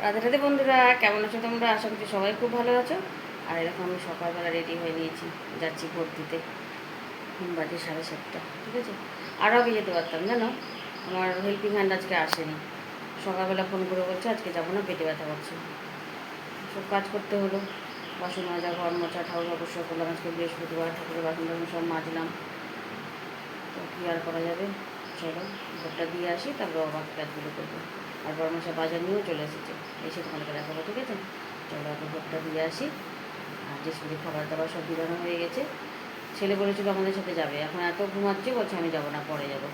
রাধে রাধে বন্ধুরা, কেমন আছো তোমরা? আশা করছি সবাই খুব ভালো আছো। আর এরকম আমি সকালবেলা রেডি হয়ে নিয়েছি, যাচ্ছি ভোট দিতে। বাজে 7:30, ঠিক আছে। আরও আগে যেতে পারতাম, জানো, আমার হেল্পিং হ্যান্ড আজকে আসেনি। সকালবেলা ফোন করে বলছে আজকে যাবো না, পেটে ব্যথা করছে। সব কাজ করতে হলো, বাসন মাজা, ঘর মোছা, ঠাকুর অবশ্যই করলাম। আজকে বৃহস্পতিবার, ঠাকুরের বাসন টাসন সব মাজলাম। তো কী আর করা যাবে, চলো ভোটটা দিয়ে আসি, তারপর বাকি কাজগুলো করবো। আর বড় মশা বাজার নিয়েও চলে এসেছে, এসে তোমাদেরকে দেখাবো, ঠিক আছে। চলো এখন ভোটটা দিয়ে আসি। আর যে স্কুলে খাবার দাবার সব বিধানো হয়ে গেছে। ছেলে বলেছিল আমাদের সাথে যাবে, এখন এত ঘুমাচ্ছে, বলছে আমি যাবো না, পরে যাবো।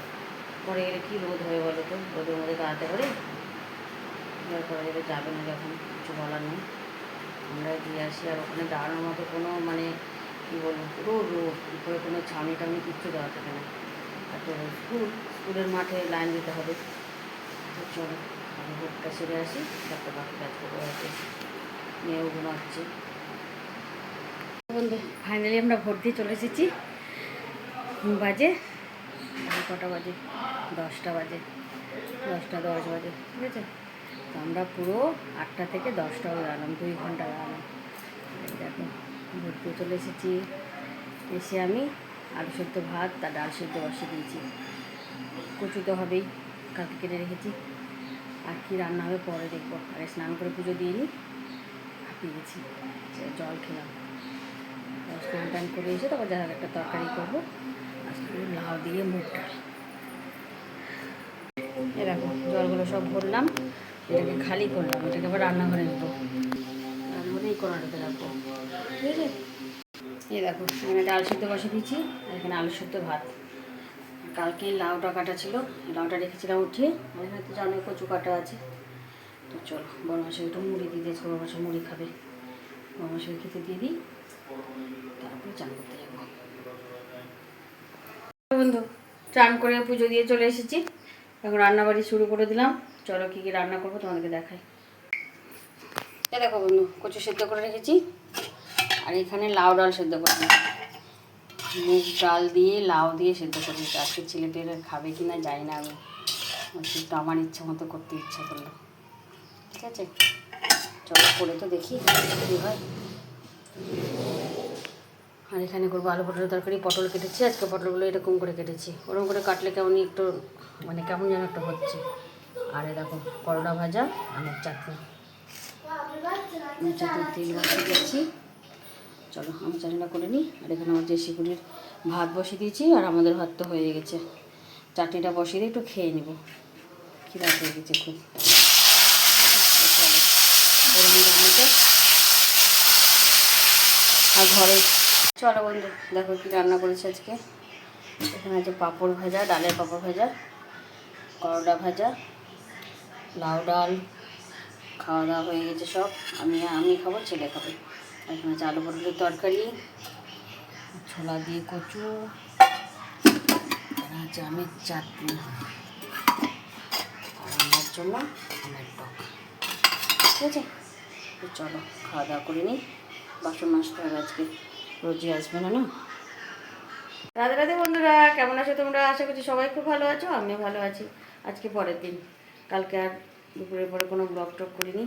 পরে গেলে কী রোদ হয়ে বলো তো, রোদের মধ্যে দাঁড়াতে পারে? কী আর করা যাবে, যাবে না যখন, কিছু বলার নেই। আমরা দিয়ে আসি। আর ওখানে দাঁড়ানোর মতো কোনো মানে কী বলবো, পুরো রোদ, উপরে কোনো ছাউনি টাউনি কিচ্ছু দেওয়া থাকে না। আর তো স্কুলের মাঠে লাইন দিতে হবে। তো চলো আমি ভোটটা সেরে আসি, তারপর বাকি কাজ করবো। হয়তো মেয়েও ঘুমাচ্ছে। বন্ধু, ফাইনালি আমরা ভোট দিয়ে চলে এসেছি। বাজে কটা বাজে, 10টা বাজে, 10টা 10 বাজে, ঠিক আছে। তো আমরা পুরো 8টা থেকে 10টা দাঁড়ালাম, 2 ঘন্টা দাঁড়ালাম। দেখো ভোট দিয়ে চলে এসেছি। এসে আমি আলু সেদ্ধ ভাত আর ডাল সেদ্ধ বসিয়ে দিয়েছি। কচু তো হবেই, কালকে কেটে রেখেছি। আর কি রান্না হবে পরে দেখবো। আগে স্নান করে পুজো দিয়ে নিই, হাঁপিয়ে গেছি, জল খেলাম। স্নান টান করে এসে তারপর যা একটা তরকারি করবো, আজকে লাউ দিয়ে মুগ ডাল। এরকম জলগুলো সব ভরলাম, এটাকে খালি করলাম, এটাকে আবার রান্নাঘরে নেবো, রান্নাঘরে এই কোনাটাতে রাখবো, ঠিক আছে। এই দেখো এখানে ডাল সিদ্ধ বসে দিয়েছি, আর এখানে আলু সিদ্ধ ভাত। কালকে লাউটা কাটা ছিল, লাউটা রেখেছিলাম উঠিয়ে। আর এখানে তো জানোই কচু কাটা আছে। তো চলো বড় মাসে একটু মুড়ি দিয়ে দিয়েছে, বড় মাসে মুড়ি খাবে, বড় মাসে খেতে দিয়ে দিই, তারপরে চান করতে যাবো। বন্ধু, চান করে পুজো দিয়ে চলে এসেছি, এখন রান্নাবাড়ি শুরু করে দিলাম। চলো কী কী রান্না করবো তোমাদেরকে দেখাই। এ দেখো বন্ধু, কচু সেদ্ধ করে রেখেছি, আর এখানে লাউ ডাল সেদ্ধ করে রেখেছি। মুগ ডাল দিয়ে লাউ দিয়ে সেদ্ধ করে রেখেছি। আজকে ছেলেপেলে খাবে কি না জানি না, আমি একটু আমার ইচ্ছা মতো করতে ইচ্ছা করলো, ঠিক আছে। চলো করে তো দেখি কী হয়। আর এখানে করবো আলু পটলের তরকারি। পটল কেটেছি, আজকে পটলগুলো এরকম করে কেটেছি, ওরকম করে কাটলে কেমনই একটু মানে কেমন যেন একটা হচ্ছে। আর এ দেখো করলা ভাজা, আমের চাটনি, তেল বসিয়ে দিয়েছি। চলো আমি চাটনিটা করে নিই। আর এখানে আমার যে শিকুলির ভাত বসিয়ে দিয়েছি, আর আমাদের ভাত তো হয়ে গেছে। চাটনিটা বসিয়ে দিয়ে একটু খেয়ে নেব, খিদা হয়ে গেছে খুব। চলো করে নিই রান্নাটা। আর ঘরে চলো বন্ধু দেখো কী রান্না করেছি আজকে। এখানে আছে পাঁপড় ভাজা, ডালের পাঁপড় ভাজা, করলা ভাজা, লাউ ডাল। খাওয়া দাওয়া হয়ে গেছে সব। আমি খাবো, ছেলে খাবে। এখানে আছে আলু পটলের তরকারি, ছোলা দিয়ে কচু, এখানে আছে আমের চাটনি, আর আমার জন্য আমের টক, ঠিক আছে। তো চলো খাওয়া দাওয়া করে নিই, বাসন মাজতে হবে আজকে, রোজই আসবে না না। রাধে রাধে বন্ধুরা, কেমন আছো তোমরা? আশা করছি সবাই খুব ভালো আছো, আমিও ভালো আছি। আজকে পরের দিন, কালকে আর দুপুরের পরে কোনো ব্লগ টক করিনি।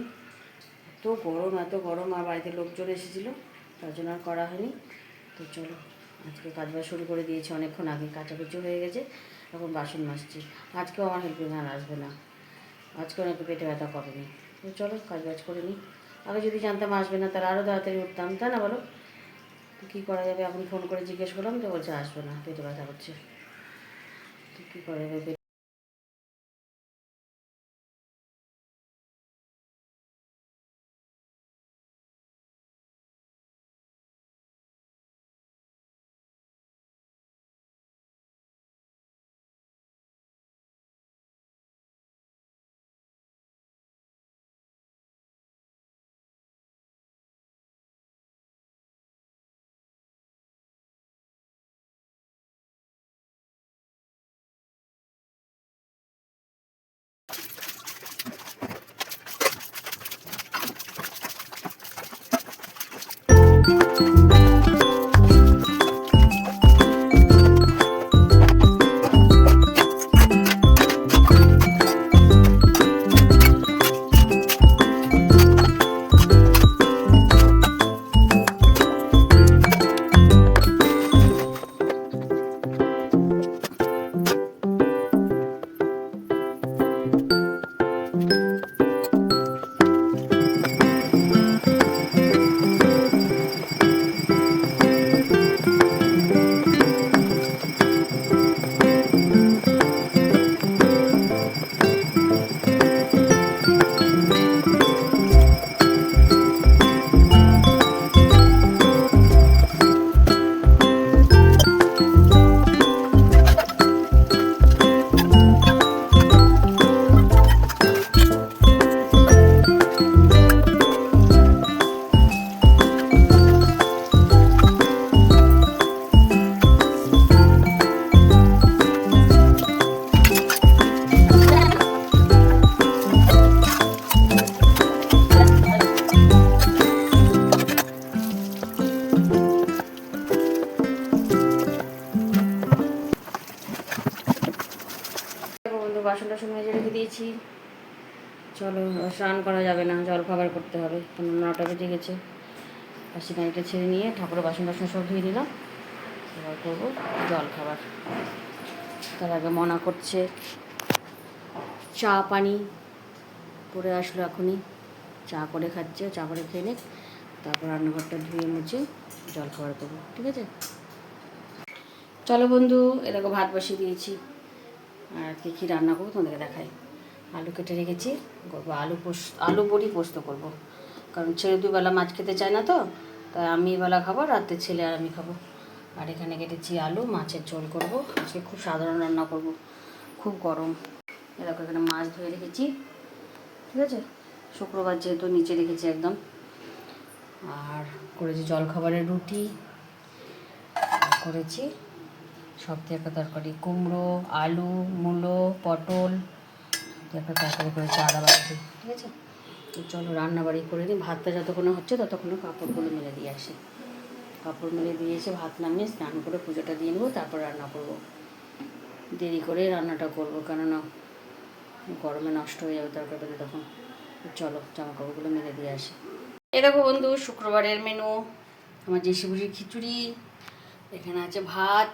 এত গরম, এত গরম, আর বাড়িতে লোকজন এসেছিলো, তার জন্য আর করা হয়নি। তো চলো আজকে কাজবাজ শুরু করে দিয়েছি অনেকক্ষণ আগে, কাচাকুচি হয়ে গেছে, এখন বাসন মাজছি। আজকেও আমার হেল্পিং হ্যান্ড আসবে না, আজকেও নাকি পেটে ব্যথা করেনি। তো চলো কাজবাজ করে নিই। আগে যদি জানতাম আসবে না, তাহলে আরও তাড়াতাড়ি উঠতাম, তাই না বলো? তো কী করা যাবে, এখন ফোন করে জিজ্ঞেস করলাম, তো বলছে আসবে না, পেটে ব্যথা করছে। তো কী করা যাবে। বাসন টাসন মেজে রেখে দিয়েছি। চলো, স্নান করা যাবে না, জল খাবার করতে হবে। 9টা বেজে গেছে। বাসি পানিটা ছেড়ে নিয়ে ঠাকুরের বাসন টাসন সব ধুয়ে দিলাম। এবার করবো জল খাবার। তার আগে মনা করছে চা পানি পরে আসলো এখনই, চা করে খাচ্ছে, চা করে খেয়ে নিক, তারপর রান্নাঘরটা ধুয়ে মুছে জল খাবার করবো, ঠিক আছে? চলো বন্ধু, এরকম ভাত বসিয়ে দিয়েছি। আর কী রান্না করবো তোমাদেরকে দেখাই। আলু কেটে রেখেছি, করবো আলু বড়ি পোস্ত করব। কারণ ছেলে দুবেলা মাছ খেতে চায় না, তো তাই আমি এবেলা খাবো, রাতে ছেলে আর আমি খাবো। আর এখানে কেটেছি আলু, মাছের ঝোল করব। আজকে খুব সাধারণ রান্না করব, খুব গরম। এরকম এখানে মাছ ধুয়ে রেখেছি, ঠিক আছে? শুক্রবার যেহেতু নিচে রেখেছি একদম। আর করেছি জলখাবারের রুটি, করেছি সব দিয়ে একটা তরকারি, কুমড়ো, আলু, মূলো, পটল দিয়ে একটা তরকারি করেছি, আদা বাটি, ঠিক আছে? তো চলো রান্নাবাড়ি করে নিই। ভাতটা যতক্ষণে হচ্ছে ততক্ষণে কাপড়গুলো মেলে দিয়ে আসি। কাপড় মেলে দিয়ে এসে ভাত নামিয়ে স্নান করে পুজোটা দিয়ে নেবো, তারপর রান্না করব। দেরি করে রান্নাটা করবো, কেননা গরমে নষ্ট হয়ে যাবে তরকারিটা তখন। চলো জামা কাপড়গুলো মেলে দিয়ে আসি। এ দেখো বন্ধু, শুক্রবারের মেনু আমার জেসিবুড়ির খিচুড়ি, এখানে আছে ভাত।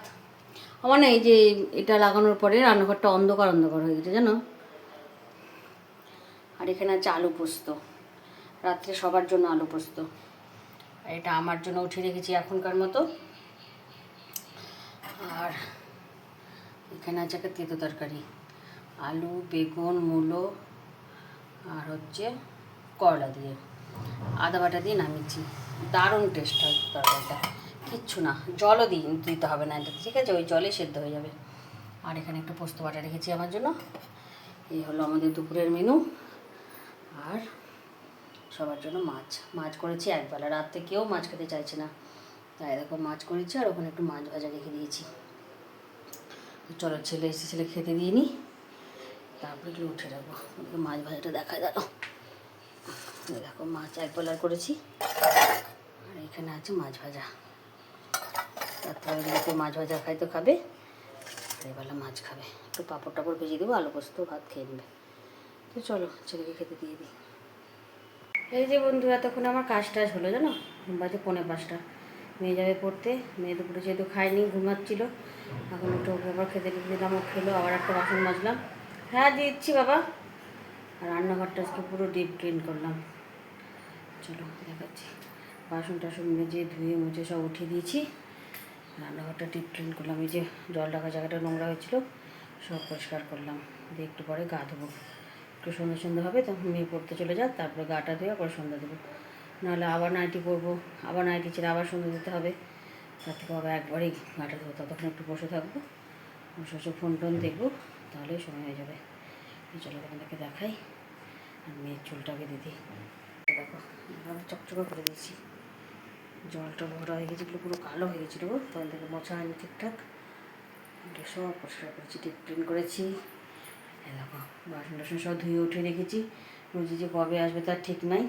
আমার না এই যে এটা লাগানোর পরে রান্নাঘরটা অন্ধকার অন্ধকার হয়ে গেছে, জানো? আর এখানে আছে আলু পোস্ত, রাত্রে সবার জন্য আলু পোস্ত। আর এটা আমার জন্য উঠে রেখেছি এখনকার মতো। আর এখানে আছে একটা তেঁতো তরকারি, আলু, বেগুন, মূলো আর হচ্ছে করলা দিয়ে আদা বাটা দিয়ে নামিয়েছি। দারুণ টেস্ট হয় তরকারিটা, কিচ্ছু না, জলও দিতে হবে না এটা, ঠিক আছে? ওই জলে সেদ্ধ হয়ে যাবে। আর এখানে একটু পোস্ত বাটা রেখেছি আমার জন্য। এই হলো আমাদের দুপুরের মেনু। আর সবার জন্য মাছ করেছি একবেলা, রাত্রে কেউ মাছ খেতে চাইছে না, তাই দেখো মাছ করেছি। আর ওখানে একটু মাছ ভাজা রেখে দিয়েছি। চলো ছেলে এসে ছেলে খেতে দিয়ে নিই, তারপরে এগুলো উঠে রাখবো। মাছ ভাজাটা দেখায় দাঁড়ো, দেখো মাছ একবেলা করেছি। আর এখানে আছে মাছ ভাজা, রাত্রে মাছ ভাজা খাই তো খাবে, আর এবেলা মাছ খাবে। একটু পাঁপড় টাপড় ভেজে দেবো, আলু পোস্ত ভাত খেয়ে নেবে। তো চলো ছেলেকে খেতে দিয়ে দিই। এই যে বন্ধু, এতক্ষণ আমার কাজ টাজ হলো, জানো? বাজে 4:45। মেয়ে যাবে পড়তে, মেয়ে দুপুরে যেহেতু খায়নি, ঘুমাচ্ছিল। এখন একটু আবার খেতে দিলাম, ও খেলো। আবার একটা বাসন মাজলাম। হ্যাঁ দিচ্ছি বাবা। আর রান্নাঘরটা আজকে পুরো ডিপ ক্লিন করলাম। চলো দেখাচ্ছি। বাসন টাসন মেজে ধুয়ে মুছে সব উঠিয়ে দিয়েছি। রান্নাঘরটা ডিপ ক্লিন করলাম। এই যে জল রাখা জায়গাটা নোংরা হয়েছিল, সব পরিষ্কার করলাম। দিয়ে একটু পরে গা ধোবো, একটু সন্ধ্যা হবে, তখন মেয়ে পড়তে চলে যাক, তারপরে গাটা ধুয়ে পরে সন্ধ্যা দেবো। নাহলে আবার নাইটি পরবো, আবার নাইটি ছেড়ে আবার সন্ধ্যা দিতে হবে। তার থেকে আবার একবারেই গাটা ধোবো। ততক্ষণ একটু বসে থাকবো, বসে বসে ফোন টোন দেখবো, তাহলেই সময় হয়ে যাবে। চলো তোমাদেরকে দেখাই। আর মেয়ের চুলটাকে দিদি দেখো, এভাবে চকচকা করে দিয়েছি। জলটা ভরা হয়ে গেছিলো, পুরো কালো হয়ে গেছিলো, তখন থেকে মোছা হয়নি ঠিকঠাক। সব পরিষ্কার করেছি, ডিপ ক্লিন করেছি। দেখো বাসন টাসন সব ধুয়ে উঠে রেখেছি। রোজি যে কবে আসবে তার ঠিক নাই।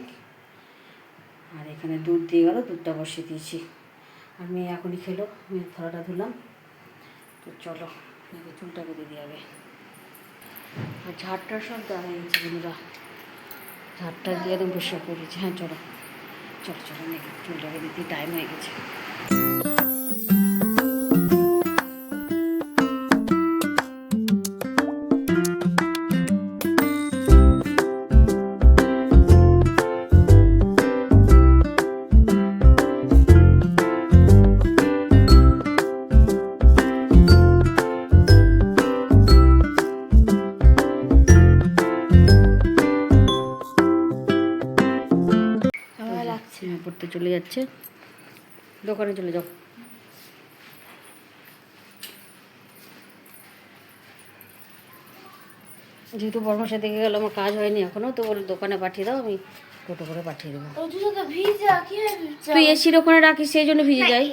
আর এখানে দুধ দিয়ে গেলো, দুধটা বসিয়ে দিয়েছি। আর মেয়ে এখনই খেলো, মেয়ের থালাটা ধুলাম। তো চলো মেয়েকে চুলটা বেঁধে দিয়ে হবে। আর ঝাড়টা সব দেওয়া হয়ে গেছে বন্ধুরা, ঝাড়টা দিয়ে একদম পরিষ্কার করে দিয়েছি। হ্যাঁ চলো চলো চলো, মেয়েকে চুলটা বেঁধে দিতে টাইম হয়ে গেছে। পড়তে চলে যাচ্ছে। দোকানে চলে যাও। যেহেতু বর্মাসা দেখে গেল আমার কাজ হয়নি এখনও, তো বলে দোকানে পাঠিয়ে দাও, আমি টোটো করে পাঠিয়ে দেবো। তুই এসির ওখানে রাখিস, সেই জন্য ভিজে যাই।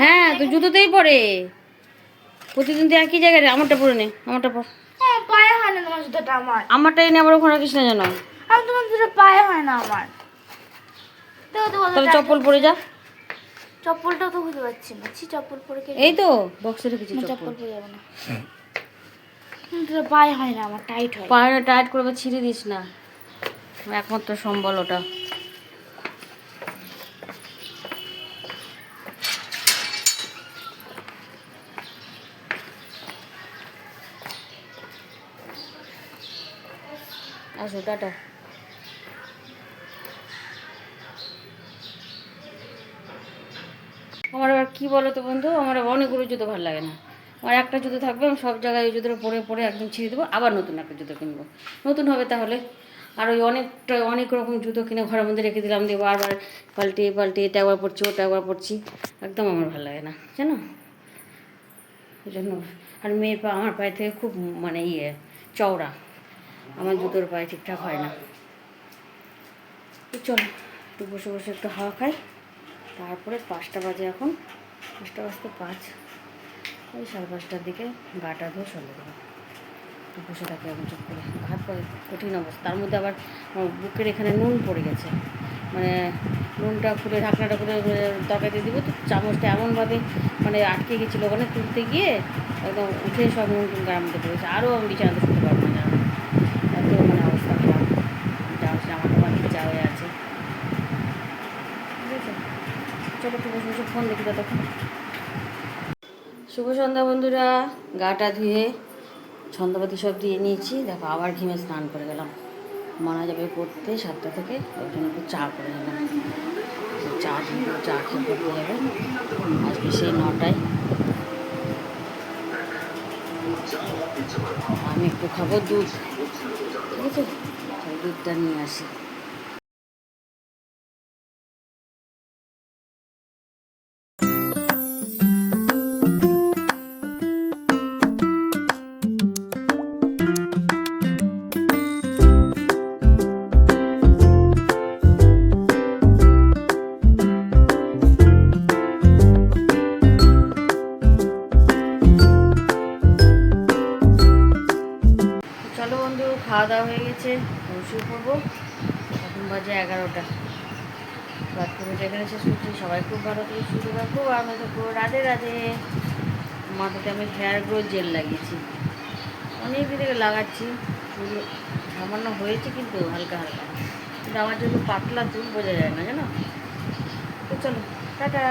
হ্যাঁ, তো জুতোতেই পড়ে প্রতিদিন, তো একই জায়গায়। আমারটা পরে নে, আমারটা পর। পায়ে হয় না তোমার জুতোটা আমার। আমারটাই নিয়ে আবার ওখানে রাখিস না যেন। আর তোমার জুতো পায়ে হয় না আমার। তাহলে চপ্পল পরে যা। চপ্পলটাও তো খুঁজে পাচ্ছি না। চপ্পল পরে এই তো বক্সে রেখেছি চপ্পল পরে যাবো না। পায়ে হয় না আমার, টাইট হয়। পায়ে টাইট করে ছিঁড়ে দিস না, একমাত্র সম্বল ওটা। আসো, টাটা। আমার আবার কী বলো তো বন্ধু, আমার অনেকগুলো জুতো ভালো লাগে না। আমার একটা জুতো থাকবে, আমি সব জায়গায় ওই জুতোটা পরে পরে একদম ছিঁড়ে দেবো, আবার নতুন একটা জুতো কিনবো। নতুন হবে তাহলে। আর ওই অনেক রকম জুতো কিনে ঘরের মধ্যে রেখে দিলাম, দিয়ে বারবার পাল্টে পাল্টে এটা একবার পরছি ওটা একবার পরছি, একদম আমার ভালো লাগে না জানো। ওই জন্য। আর মেয়ের পা আমার পায়ে থেকে খুব মানে চওড়া, আমার জুতোর পায়ে ঠিকঠাক হয় না। চলো একটু বসে বসে একটু হাওয়া খাই, তারপরে 5টা বাজে এখন, 5টা বাজতে 5, ওই 5:30টার দিকে গাটা ধুয়ে চলে দেবো। একটু বসে থাকি এখন চুপ করে, হাত পায়ে কঠিন অবস্থা। তার মধ্যে আবার বুকের এখানে নুন পড়ে গেছে, মানে নুনটা খুলে ঢাকনাটা খুলে তরকারিতে দিব, তো চামচটা এমনভাবে মানে আটকে গেছিলো ওখানে, তুলতে গিয়ে একদম উঠে সব নুন টুন গায়ের মধ্যে পড়েছে। আরও আমি বিছানাতে শুতে পারবো না, এত মানে অবস্থা খারাপ। জামাটা আমার ভিজা হয়ে আছে। ঠিক আছে, চলো একটু বসে বসে ফোন দেখি ততক্ষণ। শুভ সন্ধ্যা বন্ধুরা, গাটা ধুয়ে ছন্দপাতি সব দিয়ে নিয়েছি। দেখো আবার ঘিমে স্নান করে গেলাম, মানা যাবে পড়তে 7টা থেকে, ওই জন্য একটু চা করে নিলাম। চা দিয়ে চা খেয়ে পড়তে যাবে আজকে সেই 9টায়। আমি একটু খাবো দুধ, ঠিক আছে, দুধটা নিয়ে আসি। চলো বন্ধু, খাওয়া দাওয়া হয়ে গেছে, শুয়ে পড়বো। এখন বাজে 11টা। রাত করে এখানে শেষ করছি। সবাই খুব ভালো থেকে সুস্থ থাকবো, আমি থাকবো। রাধে রাধে। মাথাতে আমি হেয়ার গ্রো জেল লাগিয়েছি, অনেক দিন থেকে লাগাচ্ছি। চুল সামান্য হয়েছে কিন্তু হালকা হালকা, কিন্তু আমার যেহেতু পাতলা চুল বোঝা যায় না জানো। তো চলো টাটা।